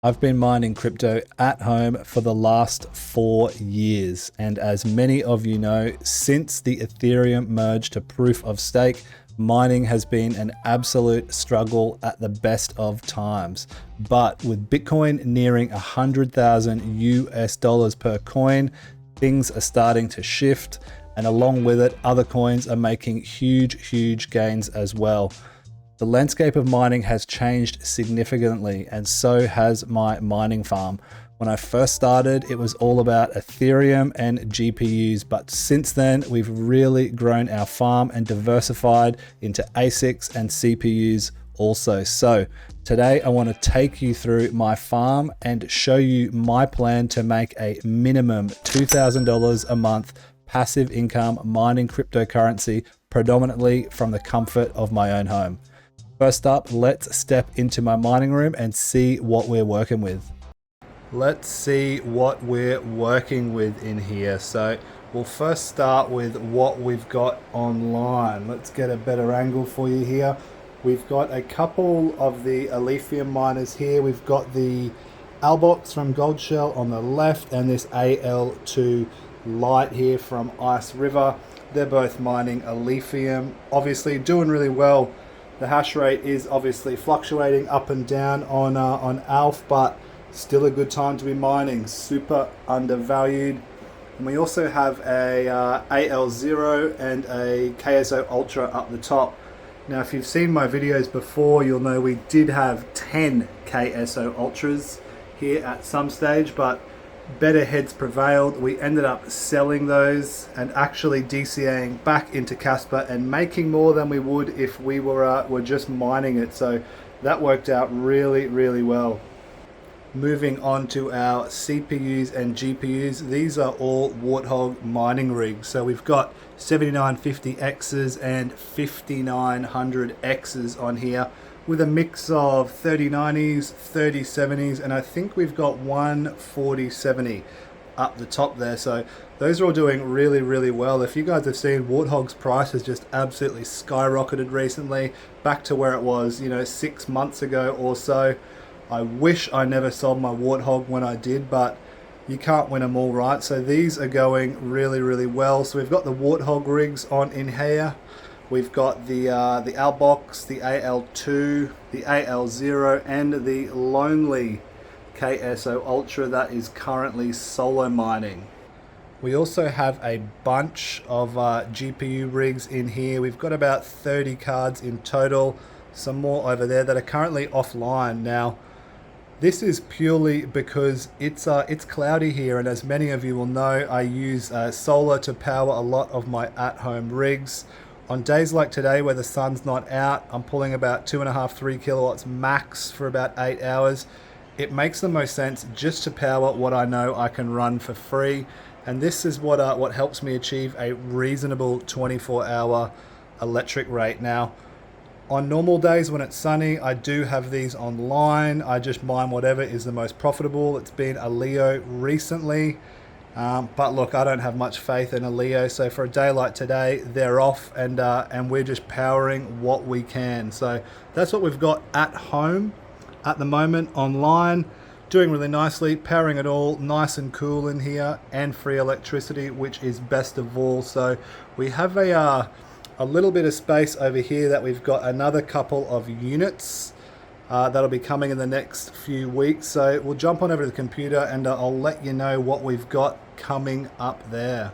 I've been mining crypto at home for the last 4 years. And as many of you know, since the Ethereum merge to proof of stake, mining has been an absolute struggle at the best of times. But with Bitcoin nearing 100,000 US dollars per coin, things are starting to shift. And along with it, other coins are making huge gains as well. The landscape of mining has changed significantly, and so has my mining farm. When I first started, it was all about Ethereum and GPUs, but since then, we've really grown our farm and diversified into ASICs and CPUs also. So today I want to take you through my farm and show you my plan to make a minimum $2,000 a month passive income mining cryptocurrency, predominantly from the comfort of my own home. First up, let's step into my mining room and see what we're working with. Let's see what we're working with in here. So we'll first start with what we've got online. Let's get a better angle for you here. We've got a couple of the Alephium miners here. We've got the Albox from Goldshell on the left and this AL2 light here from Ice River. They're both mining Alephium, obviously doing really well. The hash rate is obviously fluctuating up and down on Alph, but still a good time to be mining. Super undervalued. And we also have a AL0 and a KSO Ultra up the top. Now, if you've seen my videos before, you'll know we did have 10 KSO Ultras here at some stage, but better heads prevailed. We ended up selling those and actually DCAing back into Kaspa and making more than we would if we were just mining it. So that worked out really well. Moving on to our CPUs and GPUs, these are all Warthog mining rigs. So we've got 7950Xs and 5900Xs on here, with a mix of 3090s, 3070s, and I think we've got one 4070 up the top there. So those are all doing really well. If you guys have seen, Warthog's price has just absolutely skyrocketed recently, back to where it was, 6 months ago or so. I wish I never sold my Warthog when I did, but you can't win them all, right? So these are going really well. So we've got the Warthog rigs on in here. We've got the Albox, the AL2, the AL0, and the Lonely KSO Ultra that is currently solo mining. We also have a bunch of GPU rigs in here. We've got about 30 cards in total, some more over there that are currently offline. Now, this is purely because it's cloudy here, and as many of you will know, I use solar to power a lot of my at-home rigs. On days like today where the sun's not out, I'm pulling about 2.5–3 kilowatts max for about 8 hours. It makes the most sense just to power what I know I can run for free. And this is what helps me achieve a reasonable 24-hour electric rate. Now, on normal days when it's sunny, I do have these online. I just mine whatever is the most profitable. It's been a Leo recently. But look, I don't have much faith in a Leo, so for a day like today, they're off, and we're just powering what we can. So that's what we've got at home at the moment online, doing really nicely, powering it all nice and cool in here, and free electricity, which is best of all. So we have a little bit of space over here that we've got another couple of units that'll be coming in the next few weeks. So we'll jump on over to the computer and I'll let you know what we've got coming up there.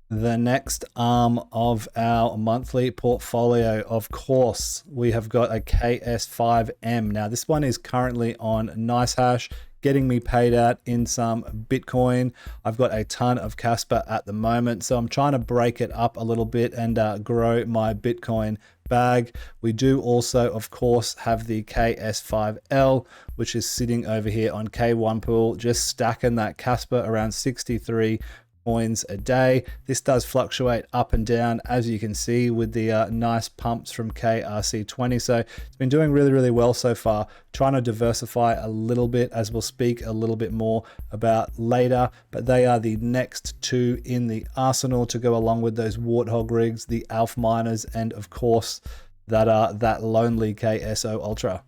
The next arm of our monthly portfolio, of course, we have got a KS5M. Now this one is currently on NiceHash, getting me paid out in some Bitcoin. I've got a ton of Kaspa at the moment, so I'm trying to break it up a little bit and grow my Bitcoin bag. We do also, of course, have the KS5L, which is sitting over here on K1 Pool, just stacking that Kaspa around 63 coins a day. This does fluctuate up and down, as you can see, with the nice pumps from KRC20. So it's been doing really well so far. Trying to diversify a little bit, as we'll speak a little bit more about later, but they are the next two in the arsenal to go along with those Warthog rigs, the ASIC Miners, and of course that Lonely KSO Ultra.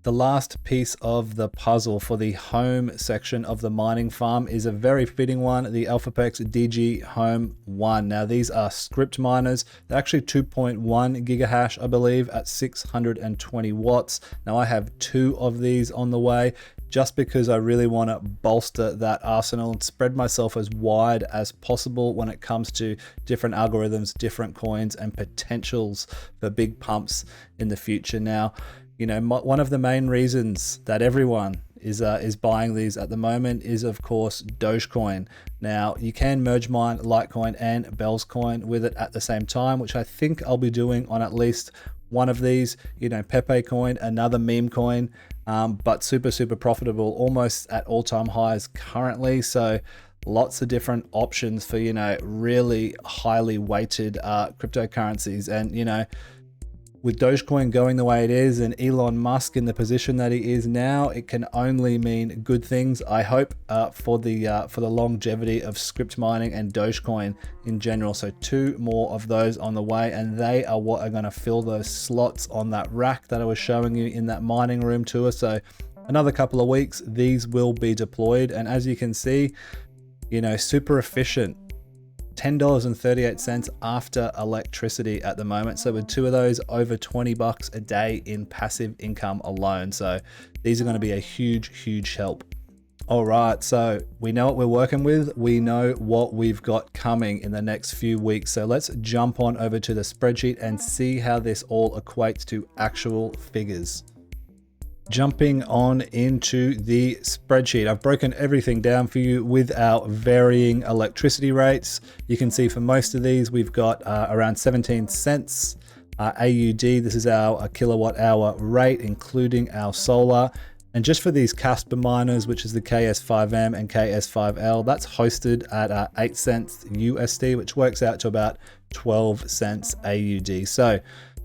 The last piece of the puzzle for the home section of the mining farm is a very fitting one, the AlphaPex DG Home 1. Now these are script miners. They're actually 2.1 gigahash, I believe, at 620 watts. Now I have 2 of these on the way, just because I really want to bolster that arsenal and spread myself as wide as possible when it comes to different algorithms, different coins, and potentials for big pumps in the future. Now, you know, one of the main reasons that everyone is buying these at the moment is, of course, Dogecoin. Now, you can merge mine Litecoin and Bell's coin with it at the same time, which I think I'll be doing on at least one of these. You know, Pepe coin, another meme coin, but super profitable, almost at all-time highs currently. So lots of different options for, you know, really highly weighted cryptocurrencies. And, you know, with Dogecoin going the way it is and Elon Musk in the position that he is now, it can only mean good things, I hope, for the longevity of script mining and Dogecoin in general. So 2 more of those on the way, and they are what are going to fill those slots on that rack that I was showing you in that mining room tour. So another couple of weeks, these will be deployed, and as you can see, you know, super efficient. $10.38 after electricity at the moment. So with 2 of those, over 20 bucks a day in passive income alone. So these are going to be a huge help. All right, so we know what we're working with. We know what we've got coming in the next few weeks. So let's jump on over to the spreadsheet and see how this all equates to actual figures. Jumping on into the spreadsheet, I've broken everything down for you with our varying electricity rates. You can see for most of these, we've got around 17 cents AUD. This is our kilowatt hour rate, including our solar. And just for these Kaspa miners, which is the KS5M and KS5L, that's hosted at 8 cents USD, which works out to about 12 cents AUD. So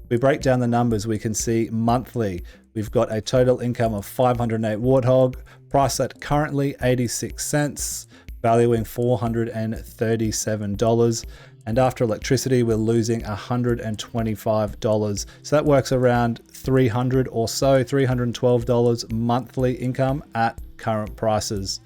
we break down the numbers, we can see monthly, we've got a total income of 508 Warthog, price at currently 86 cents, valuing $437. And after electricity, we're losing $125. So that works around $300 or so, $312 monthly income at current prices.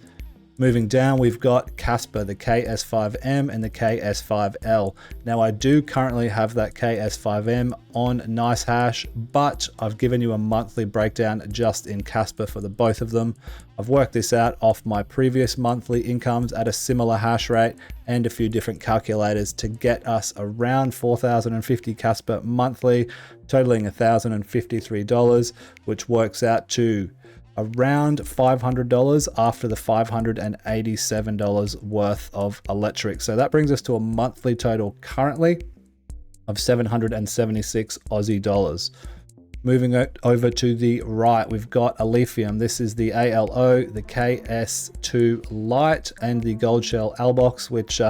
Moving down, we've got Kaspa, the KS5M and the KS5L. Now I do currently have that KS5M on NiceHash, but I've given you a monthly breakdown just in Kaspa for the both of them. I've worked this out off my previous monthly incomes at a similar hash rate and a few different calculators to get us around 4,050 Kaspa monthly, totaling $1,053, which works out to around $500 after the $587 worth of electric. So that brings us to a monthly total currently of 776 Aussie dollars. Moving over to the right, we've got Alephium. This is the ALO, the KS2 Lite, and the Gold Shell Albox, which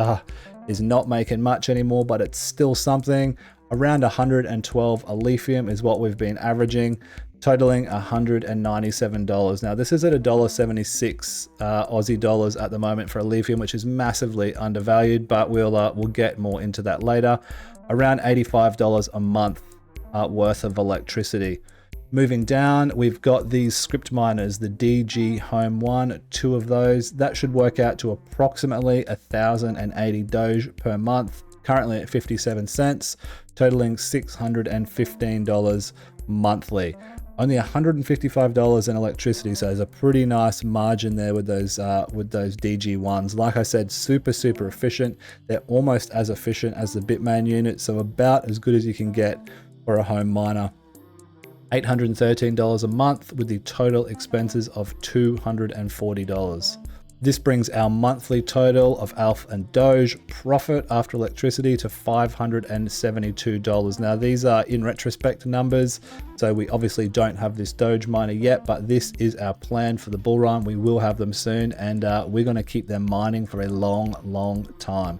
is not making much anymore, but it's still something. Around 112 Alephium is what we've been averaging, totaling $197. Now this is at $1.76 Aussie dollars at the moment for Alephium, which is massively undervalued, but we'll get more into that later. Around $85 a month worth of electricity. Moving down, we've got these script miners, the DG Home 1, 2 of those. That should work out to approximately 1,080 Doge per month, currently at 57 cents, totaling $615 monthly. Only $155 in electricity, so there's a pretty nice margin there with those DG ones. Like I said, super efficient. They're almost as efficient as the Bitmain unit, so about as good as you can get for a home miner. $813 a month with the total expenses of $240. This brings our monthly total of Alpha and Doge profit after electricity to $572. Now these are in retrospect numbers, so we obviously don't have this Doge miner yet, but this is our plan for the bull run. We will have them soon, and we're going to keep them mining for a long time.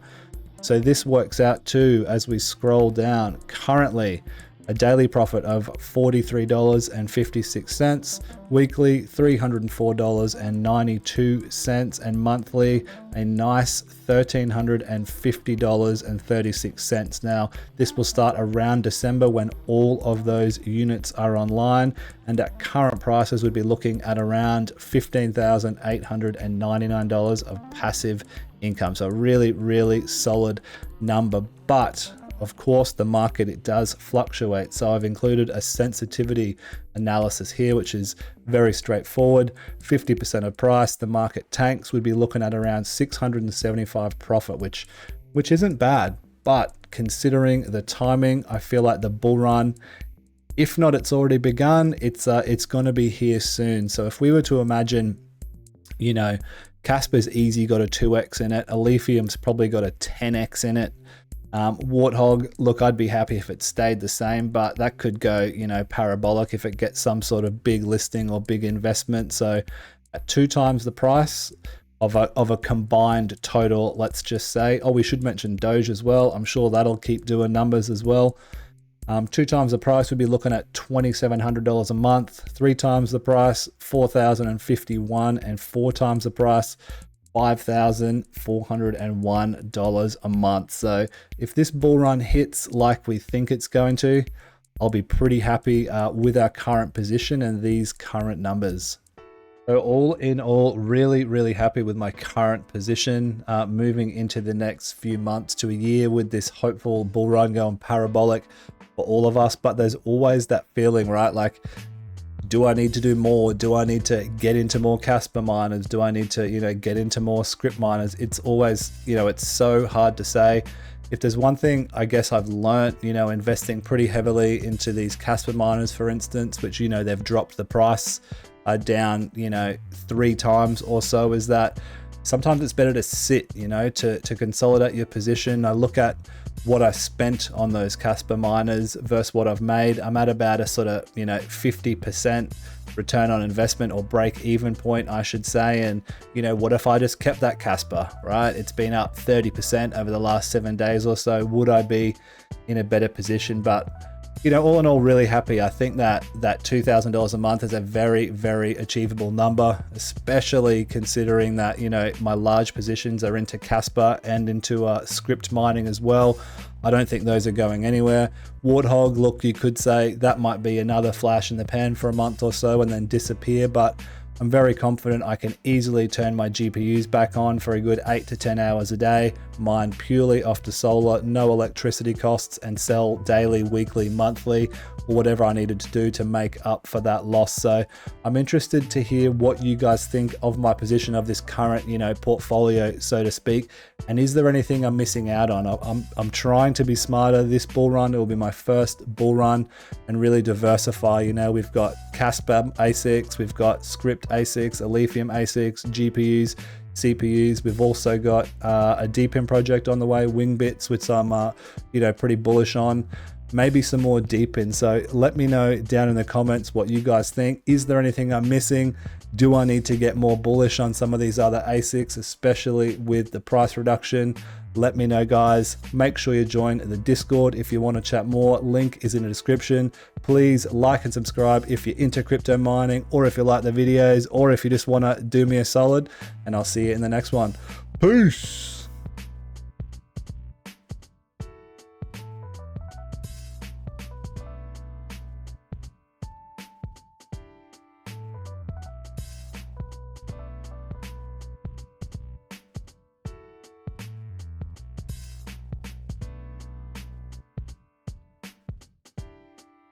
So this works out to, as we scroll down, currently a daily profit of $43.56, weekly $304.92, and monthly a nice $1,350.36. Now, this will start around December when all of those units are online, and at current prices, we'd be looking at around $15,899 of passive income. So really, really solid number. But of course, the market, it does fluctuate. So I've included a sensitivity analysis here, which is very straightforward. 50% of price, the market tanks, we'd be looking at around 675 profit, which isn't bad. But considering the timing, I feel like the bull run, if not it's already begun, it's going to be here soon. So if we were to imagine, you know, Kaspa's easy got a 2x in it, Alephium's probably got a 10x in it. Warthog, look, I'd be happy if it stayed the same, but that could go, you know, parabolic if it gets some sort of big listing or big investment. So at 2 times the price of a combined total, let's just say, oh, we should mention Doge as well. I'm sure that'll keep doing numbers as well. 2 times the price, we'd be looking at $2,700 a month. 3 times the price, $4,051, and 4 times the price, $5,401 a month. So if this bull run hits like we think it's going to, I'll be pretty happy with our current position and these current numbers. So all in all, really, really happy with my current position moving into the next few months to a year with this hopeful bull run going parabolic for all of us. But there's always that feeling, right? Like, do I need to do more? Do I need to get into more Kaspa miners? Do I need to, you know, get into more script miners? It's always, you know, it's so hard to say. If there's one thing I guess I've learned, you know, investing pretty heavily into these Kaspa miners, for instance, which, you know, they've dropped the price down, you know, 3 times or so, is that sometimes it's better to sit, you know, to consolidate your position. I look at what I spent on those Kaspa miners versus what I've made. I'm at about a sort of, you know, 50% return on investment, or break even point, I should say. And, you know, what if I just kept that Kaspa, right? It's been up 30% over the last 7 days or so. Would I be in a better position? But, you know, all in all, really happy. I think that $2,000 a month is a very, very achievable number, especially considering that, you know, my large positions are into Kaspa and into script mining as well. I don't think those are going anywhere. Warthog, look, you could say that might be another flash in the pan for a month or so and then disappear, but I'm very confident I can easily turn my GPUs back on for a good 8 to 10 hours a day, mine purely off the solar, no electricity costs, and sell daily, weekly, monthly, or whatever I needed to do to make up for that loss. So I'm interested to hear what you guys think of my position of this current, you know, portfolio, so to speak. And is there anything I'm missing out on? I'm trying to be smarter this bull run. It will be my first bull run, and really diversify. You know, we've got Kaspa ASICs, we've got script ASICs, Alephium ASICs, GPUs, CPUs. We've also got a DPIM project on the way, Wingbits, which I'm you know, pretty bullish on. Maybe some more DPIM. So let me know down in the comments what you guys think. Is there anything I'm missing? Do I need to get more bullish on some of these other ASICs, especially with the price reduction? Let me know, guys. Make sure you join the Discord if you want to chat more. Link is in the description. Please like and subscribe if you're into crypto mining, or if you like the videos, or if you just want to do me a solid. And I'll see you in the next one. Peace.